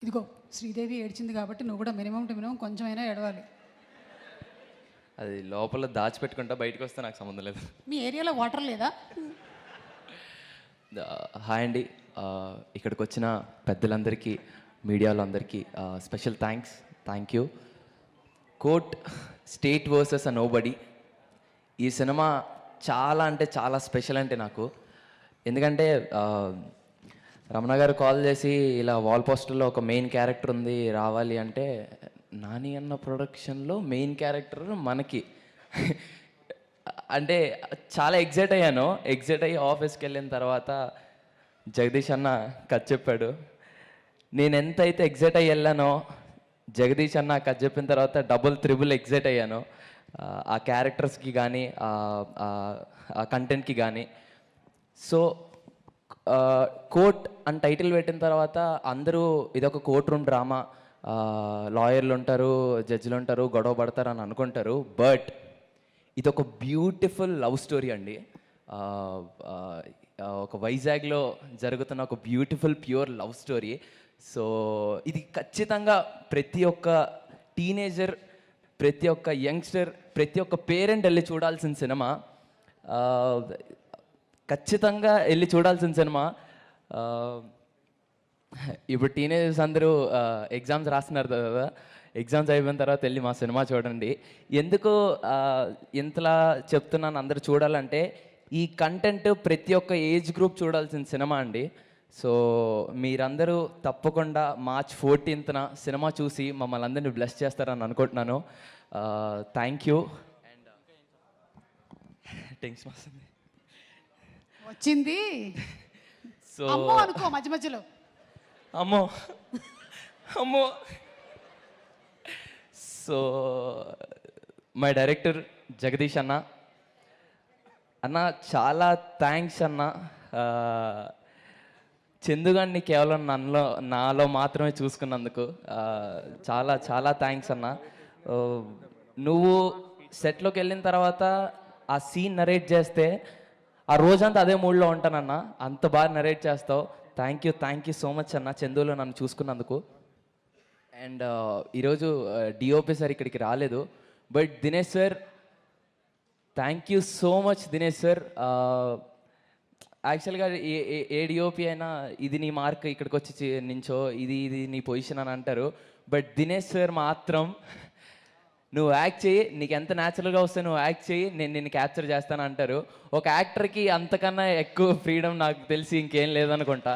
ఇదిగో శ్రీదేవి ఏడ్చింది కాబట్టి నువ్వు కూడా మినిమం టు మినిమం కొంచెమైనా ఏడవాలి. అది లోపల దాచిపెట్టుకుంటా, బయటకు వస్తే నాకు సంబంధం లేదు. మీ ఏరియాలో వాటర్ లేదా? హాయ్ అండి, ఇక్కడికి వచ్చిన పెద్దలందరికీ, మీడియాలందరికీ special thank you. Court state versus a nobody. ఈ సినిమా చాలా అంటే చాలా స్పెషల్ అంటే నాకు. ఎందుకంటే రమణ గారు కాల్ చేసి ఇలా వాల్ పోస్టర్లో ఒక మెయిన్ క్యారెక్టర్ ఉంది రావాలి అంటే, నాని అన్న ప్రొడక్షన్లో మెయిన్ క్యారెక్టర్ మనకి అంటే చాలా ఎగ్జైట్ అయ్యి ఆఫీస్కి వెళ్ళిన తర్వాత జగదీష్ అన్న కథ చెప్పాడు. నేను ఎంత అయితే ఎగ్జైట్ అయ్యి వెళ్ళానో, జగదీష్ అన్న కథ చెప్పిన తర్వాత డబుల్ త్రిబుల్ ఎగ్జైట్ అయ్యాను. ఆ క్యారెక్టర్స్కి కానీ ఆ కంటెంట్కి కానీ. సో కోర్ట్ అని టైటిల్ పెట్టిన తర్వాత అందరూ ఇదొక కోర్ట్ రూమ్ డ్రామా, లాయర్లు ఉంటారు, జడ్జిలు ఉంటారు, గొడవ పడతారు అని అనుకుంటారు. బట్ ఇదొక బ్యూటిఫుల్ లవ్ స్టోరీ అండి. ఒక వైజాగ్లో జరుగుతున్న ఒక beautiful pure love story. So ఇది ఖచ్చితంగా ప్రతి ఒక్క టీనేజర్, ప్రతి ఒక్క యంగ్స్టర్, ప్రతి ఒక్క పేరెంట్ వెళ్ళి చూడాల్సిన సినిమా. ఖచ్చితంగా వెళ్ళి చూడాల్సిన సినిమా. ఇప్పుడు టీనేజర్స్ అందరూ ఎగ్జామ్స్ రాస్తున్నారు కదా, ఎగ్జామ్స్ అయిపోయిన తర్వాత వెళ్ళి మా సినిమా చూడండి. ఎందుకు ఇంతలా చెప్తున్నాను అందరూ చూడాలంటే, ఈ కంటెంట్ ప్రతి ఒక్క ఏజ్ గ్రూప్ చూడాల్సిన సినిమా అండి. సో మీరందరూ తప్పకుండా March 14th సినిమా చూసి మమ్మల్ని అందరినీ బ్లెస్ చేస్తారని అనుకుంటున్నాను. Thank you. అండ్ టెన్షన్ వస్తుంది వచ్చింది. సో అమ్మో అనుకో మధ్య మధ్యలో. అమ్మో అమ్మో. సో మై డైరెక్టర్ జగదీష్ అన్న చాలా థ్యాంక్స్ అన్న. చందుగాన్ని కేవలం నాలో మాత్రమే చూసుకున్నందుకు చాలా చాలా థ్యాంక్స్ అన్న. నువ్వు సెట్లోకి వెళ్ళిన తర్వాత ఆ సీన్ నరేట్ చేస్తే ఆ రోజంతా అదే మూడ్లో ఉంటానన్న. అంత బాగా నరేట్ చేస్తావు. థ్యాంక్ యూ సో మచ్ అన్న, చందులో నన్ను చూసుకున్నందుకు. అండ్ ఈరోజు డిఓపి సార్ ఇక్కడికి రాలేదు, but Dinesh sir, thank you so much Dinesh sir. యాక్చువల్గా ఏ డిఓపి అయినా ఇది నీ మార్క్, ఇక్కడికి వచ్చి నించో, ఇది నీ పొజిషన్ అని అంటారు. బట్ దినేష్ సార్ మాత్రం నువ్వు యాక్ట్ చేయి, నీకు ఎంత న్యాచురల్గా వస్తే నువ్వు యాక్ట్ చేయి, నేను నిన్ను క్యాప్చర్ చేస్తాను అంటారు. ఒక యాక్టర్కి అంతకన్నా ఎక్కువ ఫ్రీడమ్ నాకు తెలిసి ఇంకేం లేదనుకుంటా.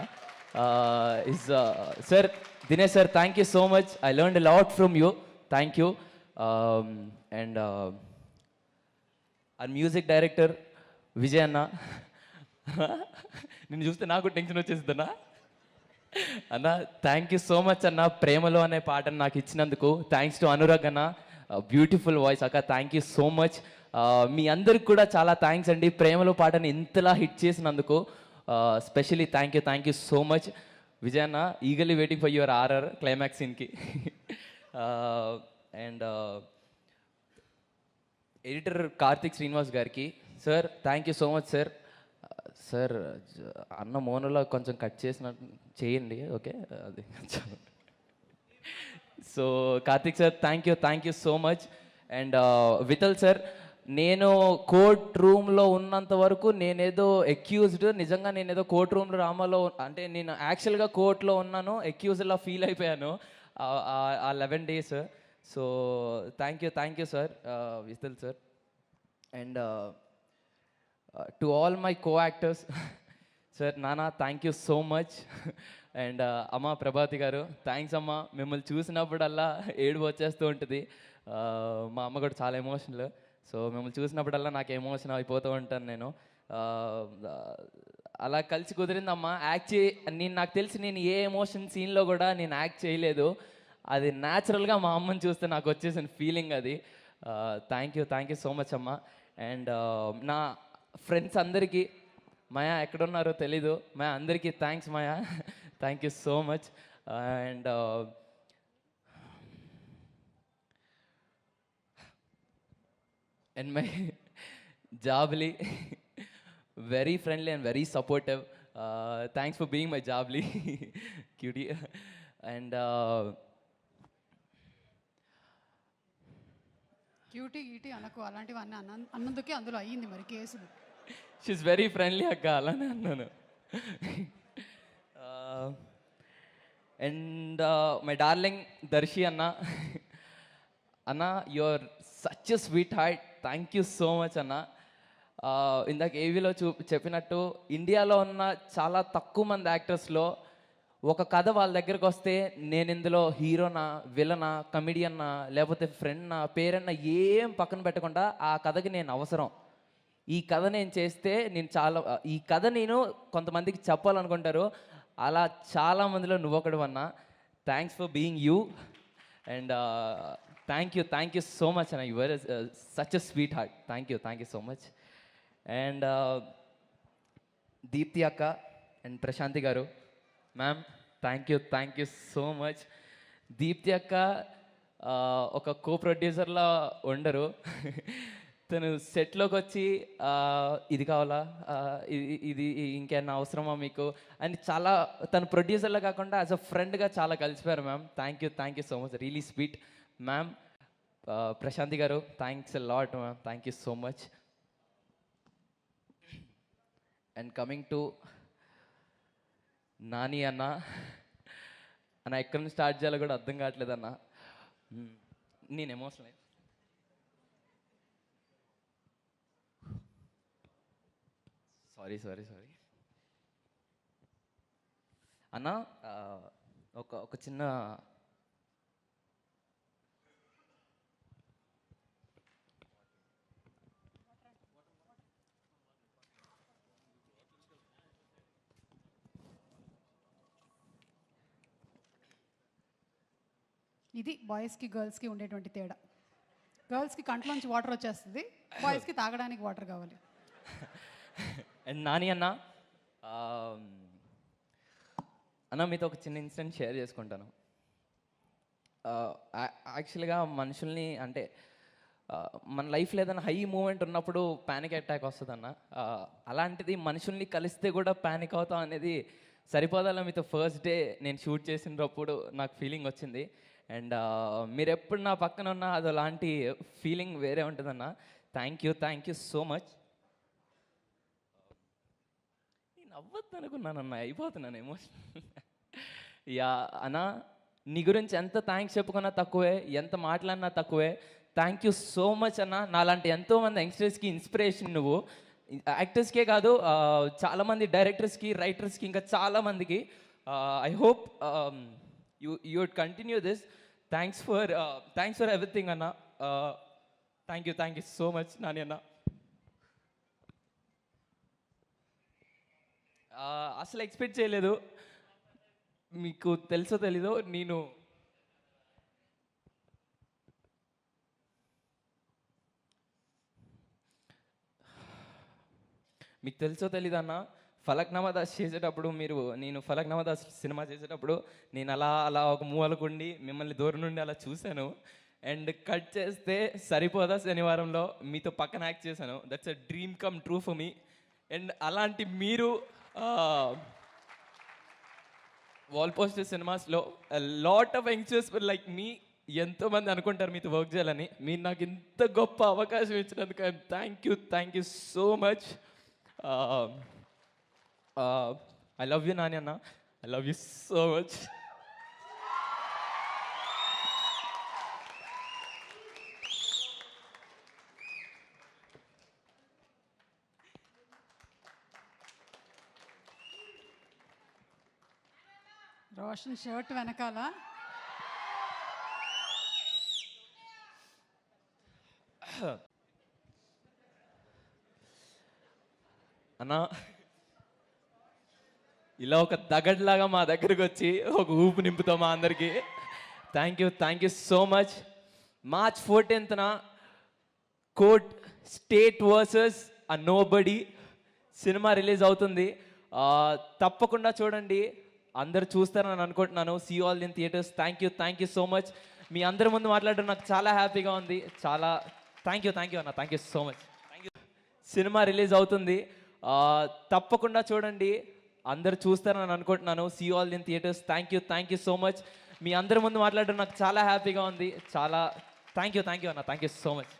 Sir Dinesh sir, thank you so much. I learned a lot from you. Thank you. And ఆ మ్యూజిక్ డైరెక్టర్ విజయ్ అన్న, నిన్ను చూస్తే నాకు టెన్షన్ వచ్చేసిందన్నా. అన్న థ్యాంక్ యూ సో మచ్ అన్న, ప్రేమలో అనే పాటను నాకు ఇచ్చినందుకు. థ్యాంక్స్ టు అనురాగ్ అన్న, బ్యూటిఫుల్ వాయిస్ అక్క, థ్యాంక్ యూ సో మచ్. మీ అందరికి కూడా చాలా థ్యాంక్స్ అండి, ప్రేమలో పాటను ఇంతలా హిట్ చేసినందుకు. Specially thank you so much Vijay అన్న. Eagerly waiting for your RR climax సీన్కి. అండ్ ఎడిటర్ కార్తిక్ శ్రీనివాస్ గారికి, sir thank you so much sir. Sir అన్న మోనోలో కొంచెం కట్ చేసినట్టు చేయండి, ఓకే? అది so Karthik sir, thank you so much. And Vittal sir, నేను కోర్ట్ రూమ్లో ఉన్నంత వరకు నేనేదో ఎక్యూజ్డ్, నిజంగా నేనేదో కోర్ట్ రూమ్ డ్రామాలో, అంటే నేను యాక్చువల్గా కోర్టులో ఉన్నాను, ఎక్యూజ్డ్లా ఫీల్ అయిపోయాను ఆ 11 days. So thank you sir Vittal sir. And to all my co actors, sir Nana thank you so much. And అమ్మ ప్రభాతి గారు, థ్యాంక్స్ అమ్మ. మిమ్మల్ని చూసినప్పుడల్లా ఏడుపు వచ్చేస్తూ ఉంటుంది. మా అమ్మ కూడా చాలా ఎమోషనల్. సో మిమ్మల్ని చూసినప్పుడల్లా నాకు ఎమోషన్ అయిపోతూ ఉంటాను నేను. అలా కలిసి కుదిరిందమ్మా. నాకు తెలిసి నేను ఏ ఎమోషన్ సీన్లో కూడా నేను యాక్ట్ చేయలేదు. అది న్యాచురల్గా మా అమ్మని చూస్తే నాకు వచ్చేసిన ఫీలింగ్ అది. థ్యాంక్ యూ సో మచ్ అమ్మ. అండ్ నా ఫ్రెండ్స్ అందరికీ, మాయా ఎక్కడున్నారో తెలీదు, మాయా అందరికీ thanks Maya, thank you so much. And my జాబ్లీ, very friendly and very supportive. Thanks for being my జాబ్లీ క్యూటీ. అండ్ క్యూటీ గీటీ అనకు అలాంటివన్నీ అన్నందుకే అందులో అయ్యింది మరి కేసులు. షీఈస్ వెరీ ఫ్రెండ్లీ అక్క, అలానే అన్నాను. అండ్ మై డార్లింగ్ దర్శి అన్న, అన్న your such a sweet heart, thank you so much అన్న. ఇందాక ఏవీలో చెప్పినట్టు ఇండియాలో ఉన్న చాలా తక్కువ మంది యాక్టర్స్లో ఒక కథ వాళ్ళ దగ్గరకు వస్తే నేను ఇందులో హీరోనా, విలనా, కమిడియన్నా, లేకపోతే ఫ్రెండ్నా, పేరన్నా ఏం పక్కన పెట్టకుండా ఆ కథకి నేను అవసరం. ఈ కథ నేను చేస్తే నేను ఈ కథ నేను కొంతమందికి చెప్పాలనుకుంటారు, అలా చాలామందిలో నువ్వు ఒకడు అన్నా. Thanks for being you and thank you so much అన్న. Your such a sweet heart, thank you so much. And Deepthi అక్క అండ్ ప్రశాంతి గారు, ma'am thank you so much. Deepthi అక్క ఒక కో ప్రొడ్యూసర్లా ఉండరు. తను సెట్లోకి వచ్చి ఇది కావాలా, ఇది ఇంకేమన్నా అవసరమా మీకు అని చాలా, తను ప్రొడ్యూసర్లా కాకుండా యాజ్ అ ఫ్రెండ్గా చాలా కలిసిపోయారు ma'am. Thank you so much, really sweet ma'am. Prashanthi గారు thanks a lot ma'am, thank you so much. And coming to Nani అన్న, ఎక్కడి నుంచి స్టార్ట్ చేయాలో కూడా అర్థం కావట్లేదు అన్న. నేను ఎమోషనల్ సారీ అన్న. ఒక చిన్న ఇది బాయ్స్కి గర్ల్స్కి ఉండేటువంటి తేడా. గర్ల్స్కి కంట్లోంచి వాటర్ వచ్చేస్తుంది, బాయ్స్కి తాగడానికి వాటర్ కావాలి. అండ్ నాని అన్న, అన్న మీతో ఒక చిన్న ఇన్సిడెంట్ షేర్ చేసుకుంటాను. యాక్చువల్గా మనుషుల్ని అంటే మన లైఫ్లో ఏదైనా హై మూమెంట్ ఉన్నప్పుడు ప్యానిక్ అటాక్ వస్తుందన్న. అలాంటిది మనుషుల్ని కలిస్తే కూడా ప్యానిక్ అవుతాం అనేది సరిపోదాల. మీతో ఫస్ట్ డే నేను షూట్ చేసినప్పుడు నాకు ఫీలింగ్ వచ్చింది. అండ్ మీరు ఎప్పుడు నా పక్కన ఉన్నా అది అలాంటి ఫీలింగ్ వేరే ఉంటుందన్న. Thank you so much. నేను అవ్వద్దు అనుకున్నానన్న, అయిపోతున్నాను ఎమోషనల్. యా అన్న, నీ గురించి ఎంత థ్యాంక్స్ చెప్పుకున్నా తక్కువే, ఎంత మాట్లాడినా తక్కువే. థ్యాంక్ యూ సో మచ్ అన్న. నాలాంటి ఎంతోమంది యంగ్స్టర్స్కి ఇన్స్పిరేషన్ నువ్వు. యాక్టర్స్కే కాదు, చాలామంది డైరెక్టర్స్కి, రైటర్స్కి, ఇంకా చాలామందికి. I hope you would continue this. Thanks for everything anna. Thank you so much nani anna. అసలు ఎక్స్పెక్ట్ చేయలేదు. మీకు తెలుసో తెలీదో, నేను మీకు తెలుసో తెలీదన్నా, ఫలక్నామా దాస్ చేసేటప్పుడు నేను ఫలక్నామా దాస్ సినిమా చేసేటప్పుడు నేను అలా ఒక మూలకుండి మిమ్మల్ని దూరం నుండి అలా చూశాను. అండ్ కట్ చేస్తే సరిపోదా శనివారంలో మీతో పక్కన యాక్ట్ చేశాను. That's a dream come true for me. And అలాంటి మీరు వాల్ పోస్టర్ సినిమాస్లో లాట్ ఆఫ్ యంగ్స్టర్స్ లైక్ మీ ఎంతోమంది అనుకుంటారు మీతో వర్క్ చేయాలని. మీరు నాకు ఇంత గొప్ప అవకాశం ఇచ్చినందుకు thank you so much. I love you Nani Anna. I love you so much. Roshan shirt వెనకాల అన్నా, ఇలా ఒక దగడ్లాగా మా దగ్గరకు వచ్చి ఒక ఊపు నింపుతాం మా అందరికీ. Thank you so much. March 14th court state versus a nobody cinema release అవుతుంది. తప్పకుండా చూడండి, అందరు చూస్తారని అనుకుంటున్నాను. See all in theatres. Thank you so much. మీ అందరి ముందు మాట్లాడడం నాకు చాలా హ్యాపీగా ఉంది. చాలా థ్యాంక్ యూ అన్న. Thank you so much. Cinema release అవుతుంది, తప్పకుండా చూడండి. అందరు చూస్తారని అనుకుంటున్నాను. See all in theatres. Thank you so much. మీ అందరి ముందు మాట్లాడడం నాకు చాలా హ్యాపీగా ఉంది. చాలా థ్యాంక్ యూ అన్న. Thank you so much.